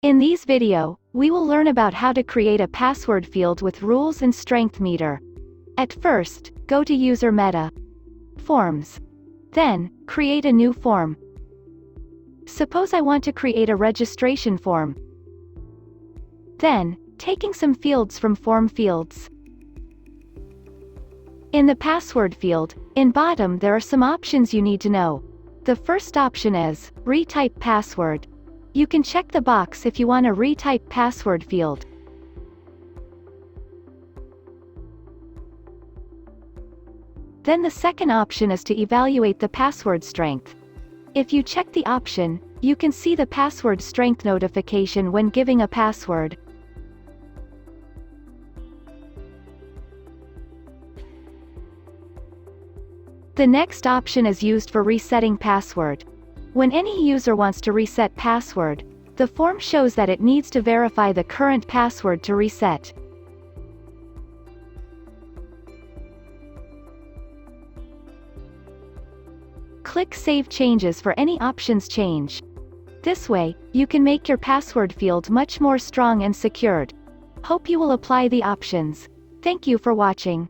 In this video, we will learn about how to create a password field with rules and strength meter. At first, go to User Meta. Forms. Then, create a new form. Suppose I want to create a registration form. Then, taking some fields from Form Fields. In the password field, in bottom there are some options you need to know. The first option is, Retype Password. You can check the box if you want a retype password field. Then the second option is to evaluate the password strength. If you check the option, you can see the password strength notification when giving a password. The next option is used for resetting password. When any user wants to reset password, the form shows that it needs to verify the current password to reset. Click Save Changes for any options change. This way, you can make your password field much more strong and secured. Hope you will apply the options. Thank you for watching.